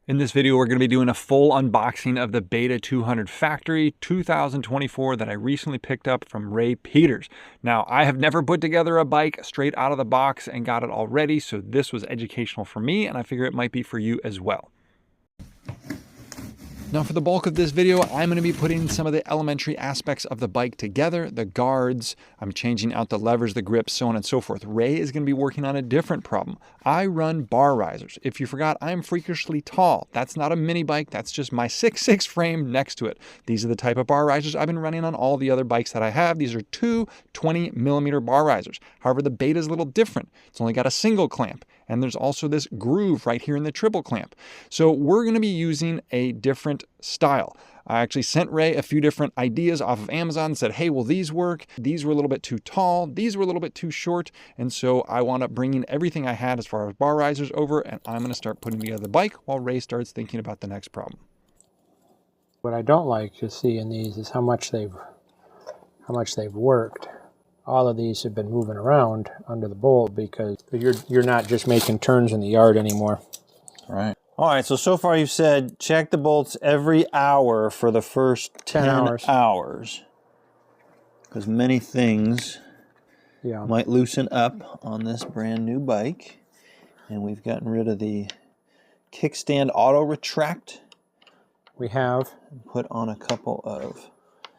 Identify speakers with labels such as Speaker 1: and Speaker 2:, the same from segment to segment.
Speaker 1: In this video, we're going to be doing a full unboxing of the Beta 200 Factory 2024 that I recently picked up from Ray Peters. Now, I have never put together a bike straight out of the box and got it all ready, so this was educational for me, and I figure it might be for you as well. Now for the bulk of this video, I'm going to be putting some of the elementary aspects of the bike together, the guards, I'm changing out the levers, the grips, so on and so forth. Ray is going to be working on a different problem. I run bar risers. If you forgot, I'm freakishly tall. That's not a mini bike, that's just my 6'6" frame next to it. These are the type of bar risers I've been running on all the other bikes that I have. These are two 20mm bar risers. However, the Beta is a little different. It's only got a single clamp. And there's also this groove right here in the triple clamp. So we're going to be using a different style. I actually sent Ray a few different ideas off of Amazon and said, hey, will these work? These were a little bit too tall. These were a little bit too short. And so I wound up bringing everything I had as far as bar risers over, and I'm going to start putting together the bike while Ray starts thinking about the next problem.
Speaker 2: What I don't like to see in these is how much they've worked. All of these have been moving around under the bolt because you're not just making turns in the yard anymore.
Speaker 3: All right, so far you've said check the bolts every hour for the first 10 hours. Because many things might loosen up on this brand new bike. And we've gotten rid of the kickstand auto retract.
Speaker 2: We have
Speaker 3: put on a couple of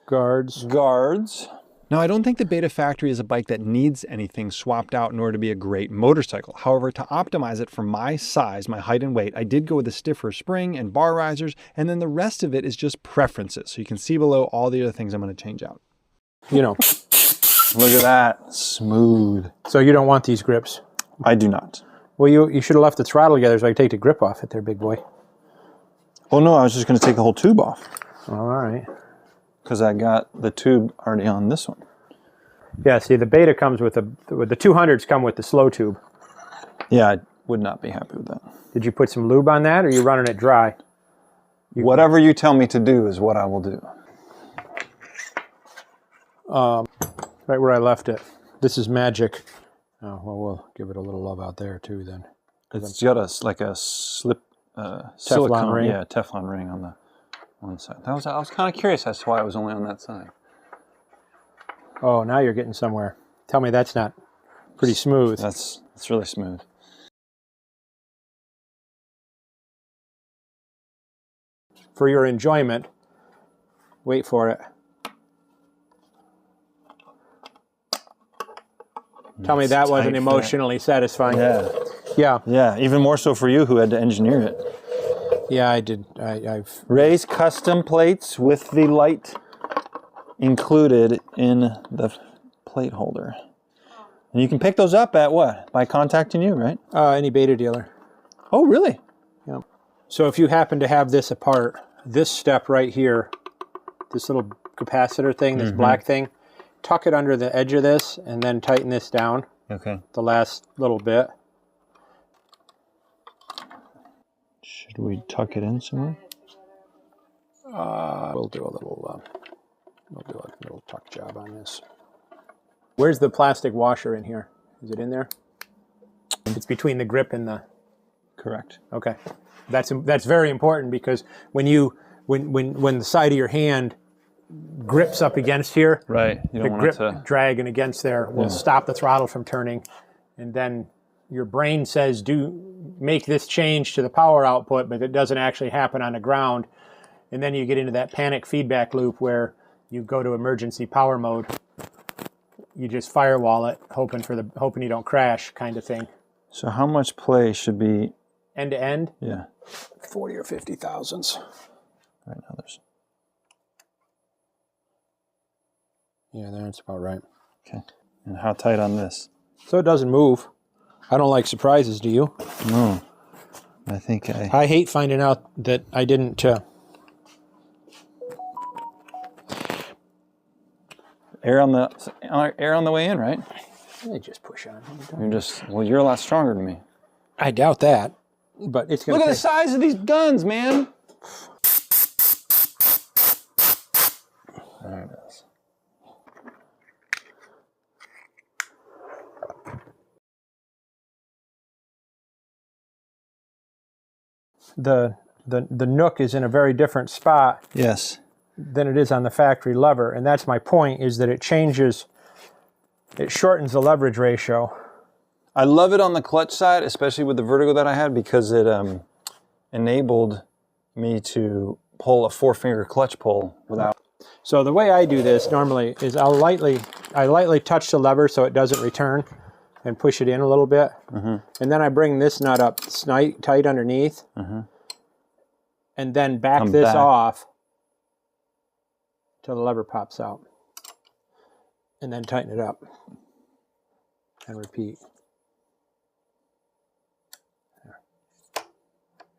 Speaker 2: guards.
Speaker 1: Now, I don't think the Beta Factory is a bike that needs anything swapped out in order to be a great motorcycle. However, to optimize it for my size, my height and weight, I did go with a stiffer spring and bar risers, and then the rest of it is just preferences. So you can see below all the other things I'm going to change out.
Speaker 2: You know.
Speaker 3: Look at that. Smooth.
Speaker 2: So you don't want these grips?
Speaker 3: I do not.
Speaker 2: Well, you should have left the throttle together so I could take the grip off it there, big boy.
Speaker 3: Well, no, I was just going to take the whole tube off.
Speaker 2: All right.
Speaker 3: Because I got the tube already on this one.
Speaker 2: Yeah, see, the Beta comes with the 200s come with the slow tube.
Speaker 3: Yeah, I would not be happy with that.
Speaker 2: Did you put some lube on that, or are you running it dry?
Speaker 3: Whatever you tell me to do is what I will do.
Speaker 2: Right where I left it. This is magic. Oh, well, we'll give it a little love out there, too, then.
Speaker 3: It's got like a slip silicone ring. Yeah, Teflon ring on the one side. I was kind of curious as to why it was only on that side.
Speaker 2: Oh, now you're getting somewhere. Tell me that's not pretty smooth.
Speaker 3: That's really smooth.
Speaker 2: For your enjoyment, wait for it. Tell me that wasn't emotionally satisfying.
Speaker 3: Yeah.
Speaker 2: Yeah.
Speaker 3: Yeah, even more so for you who had to engineer it.
Speaker 2: Yeah, I did.
Speaker 3: Ray's custom plates with the light included in the plate holder. And you can pick those up at what? By contacting you, right?
Speaker 2: Any Beta dealer.
Speaker 3: Oh, really?
Speaker 2: Yeah. So if you happen to have this apart, this step right here, this little capacitor thing, this black thing, tuck it under the edge of this and then tighten this down.
Speaker 3: Okay.
Speaker 2: The last little bit.
Speaker 3: Should we tuck it in somewhere?
Speaker 2: We'll do a little tuck job on this. Where's the plastic washer in here? Is it in there? It's between the grip and the...
Speaker 3: Correct.
Speaker 2: Okay. That's very important because when the side of your hand grips up against here,
Speaker 3: right, you don't
Speaker 2: the
Speaker 3: want
Speaker 2: grip
Speaker 3: it to...
Speaker 2: dragging against there will stop the throttle from turning, and then your brain says make this change to the power output, but it doesn't actually happen on the ground, and then you get into that panic feedback loop where you go to emergency power mode. You just firewall it, hoping you don't crash, kind of thing.
Speaker 3: So how much play should be
Speaker 2: end to end?
Speaker 3: Yeah,
Speaker 2: 40 or 50 thousandths.
Speaker 3: Right now there's...
Speaker 2: Yeah, that's about right.
Speaker 3: Okay. And how tight on this?
Speaker 2: So it doesn't move. I don't like surprises, do you?
Speaker 3: No. I think
Speaker 2: I hate finding out that I didn't...
Speaker 3: Air on the way in, right?
Speaker 2: I just push on.
Speaker 3: You're a lot stronger than me.
Speaker 2: I doubt that, but it's going to...
Speaker 3: Look at the size of these guns, man! There it is.
Speaker 2: The the nook is in a very different spot
Speaker 3: Yes.
Speaker 2: than it is on the factory lever. And that's my point, is that it shortens the leverage ratio.
Speaker 3: I love it on the clutch side, especially with the vertigo that I had, because it enabled me to pull a 4-finger clutch pull without.
Speaker 2: So the way I do this normally is I lightly touch the lever so it doesn't return and push it in a little bit. And then I bring this nut up tight underneath and then back this off till the lever pops out. And then tighten it up and repeat.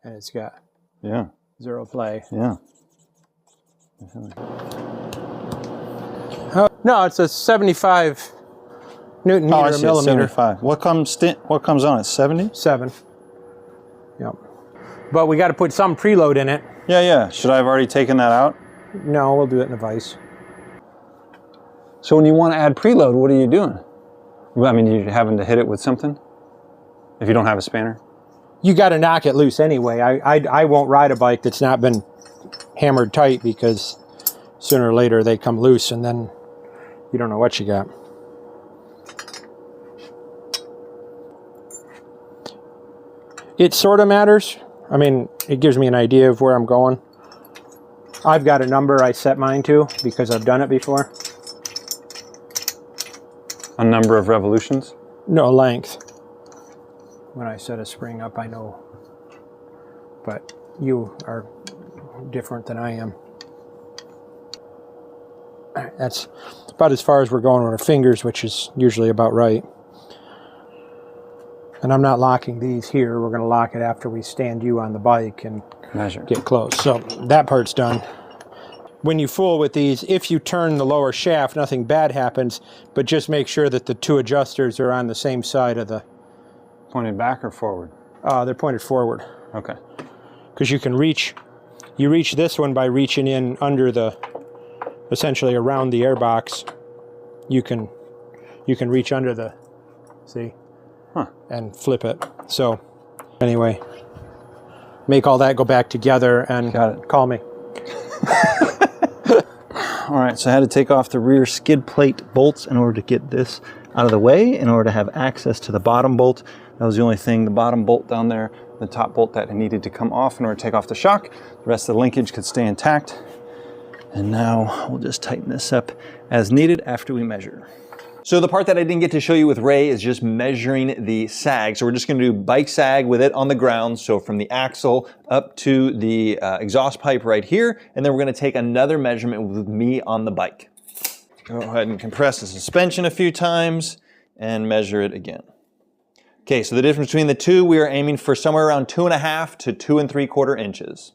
Speaker 2: And it's got zero play.
Speaker 3: Yeah.
Speaker 2: No, it's a 75 Newton meter a millimeter.
Speaker 3: 75. What comes on it? 70?
Speaker 2: 7. Yep. But we got to put some preload in it.
Speaker 3: Yeah. Should I have already taken that out?
Speaker 2: No, we'll do it in a vise.
Speaker 3: So when you want to add preload, what are you doing? I mean, you're having to hit it with something if you don't have a spanner?
Speaker 2: You got to knock it loose anyway. I won't ride a bike that's not been hammered tight, because sooner or later they come loose and then you don't know what you got. It sort of matters. I mean, it gives me an idea of where I'm going. I've got a number I set mine to because I've done it before.
Speaker 3: A number of revolutions?
Speaker 2: No, length. When I set a spring up, I know. But you are different than I am. That's about as far as we're going with our fingers, which is usually about right. And I'm not locking these here. We're going to lock it after we stand you on the bike and
Speaker 3: measure.
Speaker 2: Get close. So that part's done. When you fool with these, if you turn the lower shaft, nothing bad happens, but just make sure that the two adjusters are on the same side of the...
Speaker 3: Pointed back or forward?
Speaker 2: They're pointed forward.
Speaker 3: Okay.
Speaker 2: Because you reach this one by reaching in under the, essentially around the airbox. You can reach under the, see? And flip it. So anyway, make all that go back together and call me.
Speaker 3: All right, so I had to take off the rear skid plate bolts in order to get this out of the way, in order to have access to the bottom bolt. That was the only thing, the bottom bolt down there, the top bolt that needed to come off in order to take off the shock. The rest of the linkage could stay intact. And now we'll just tighten this up as needed after we measure. So the part that I didn't get to show you with Ray is just measuring the sag. So we're just going to do bike sag with it on the ground. So from the axle up to the exhaust pipe right here. And then we're going to take another measurement with me on the bike. Go ahead and compress the suspension a few times and measure it again. Okay, so the difference between the two, we are aiming for somewhere around 2.5 to 2 3/4 inches.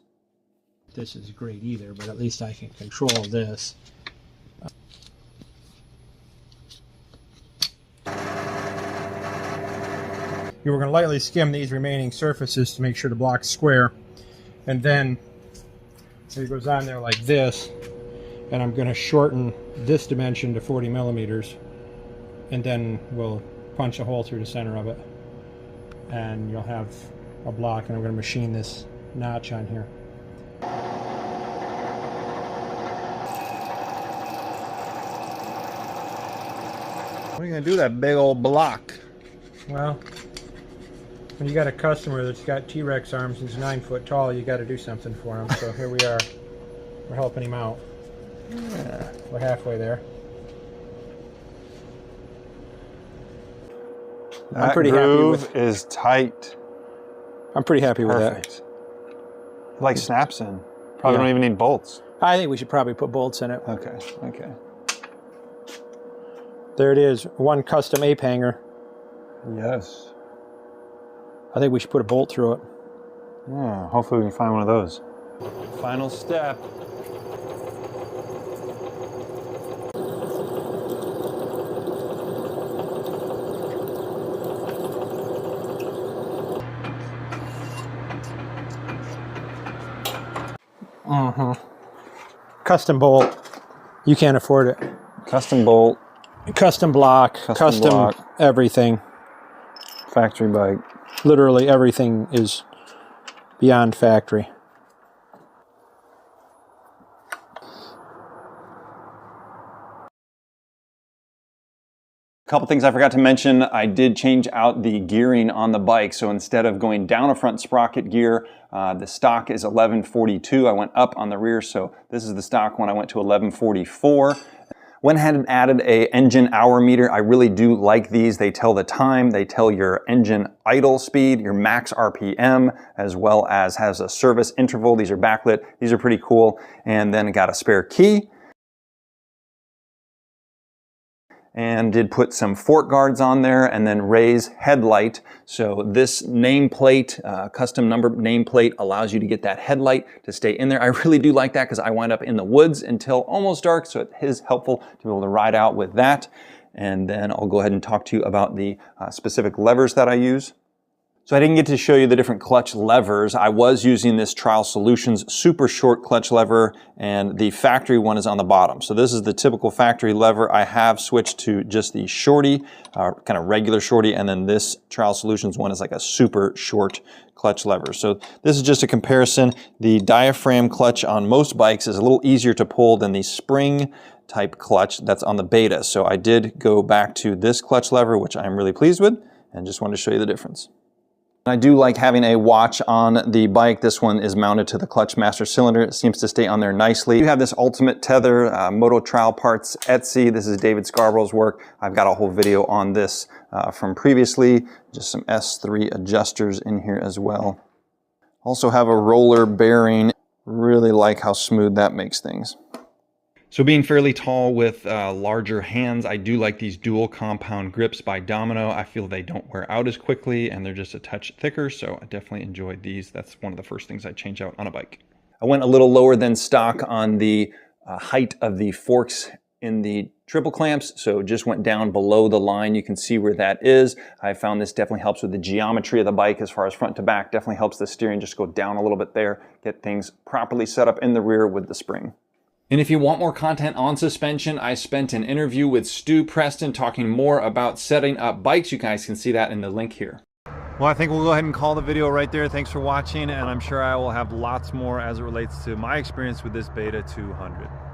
Speaker 2: This is great either, but at least I can control this. You were going to lightly skim these remaining surfaces to make sure the block's square. And then it goes on there like this. And I'm going to shorten this dimension to 40 millimeters. And then we'll punch a hole through the center of it. And you'll have a block. And I'm going to machine this notch on here.
Speaker 3: What are you going to do with that big old block?
Speaker 2: Well, when you got a customer that's got T-Rex arms and is 9 foot tall, you got to do something for him. So here we are. We're helping him out. Yeah. We're halfway there.
Speaker 3: I'm pretty happy with. Is tight.
Speaker 2: I'm pretty happy with that.
Speaker 3: It like snaps in. Probably don't even need bolts.
Speaker 2: I think we should probably put bolts in it.
Speaker 3: Okay. Okay.
Speaker 2: There it is. One custom ape hanger.
Speaker 3: Yes.
Speaker 2: I think we should put a bolt through it.
Speaker 3: Yeah, hopefully we can find one of those. Final step.
Speaker 2: Custom bolt. You can't afford it.
Speaker 3: Custom bolt.
Speaker 2: Custom block. Custom
Speaker 3: block.
Speaker 2: Everything.
Speaker 3: Factory bike.
Speaker 2: Literally everything is beyond factory.
Speaker 1: A couple things I forgot to mention, I did change out the gearing on the bike. So instead of going down a front sprocket gear, the stock is 1142. I went up on the rear, so this is the stock one. I went to 1144. Went ahead and added a engine hour meter. I really do like these. They tell the time, they tell your engine idle speed, your max RPM, as well as has a service interval. These are backlit. These are pretty cool. And then got a spare key. And did put some fork guards on there, and then Ray's headlight. So this nameplate, custom number nameplate, allows you to get that headlight to stay in there. I really do like that because I wind up in the woods until almost dark, so it is helpful to be able to ride out with that. And then I'll go ahead and talk to you about the specific levers that I use. So I didn't get to show you the different clutch levers. I was using this Trial Solutions super short clutch lever, and the factory one is on the bottom. So this is the typical factory lever. I have switched to just the shorty, kind of regular shorty, and then this Trial Solutions one is like a super short clutch lever. So this is just a comparison. The diaphragm clutch on most bikes is a little easier to pull than the spring type clutch that's on the Beta. So I did go back to this clutch lever, which I'm really pleased with, and just wanted to show you the difference. I do like having a watch on the bike. This one is mounted to the clutch master cylinder. It seems to stay on there nicely. You have this ultimate tether, Moto Trial Parts Etsy. This is David Scarborough's work. I've got a whole video on this from previously. Just some S3 adjusters in here as well. Also have a roller bearing. Really like how smooth that makes things. So being fairly tall with larger hands, I do like these dual compound grips by Domino. I feel they don't wear out as quickly and they're just a touch thicker, so I definitely enjoyed these. That's one of the first things I change out on a bike. I went a little lower than stock on the height of the forks in the triple clamps, so just went down below the line. You can see where that is. I found this definitely helps with the geometry of the bike as far as front to back. Definitely helps the steering just go down a little bit there, get things properly set up in the rear with the spring. And if you want more content on suspension, I spent an interview with Stu Preston talking more about setting up bikes. You guys can see that in the link here. Well, I think we'll go ahead and call the video right there. Thanks for watching, and I'm sure I will have lots more as it relates to my experience with this Beta 200.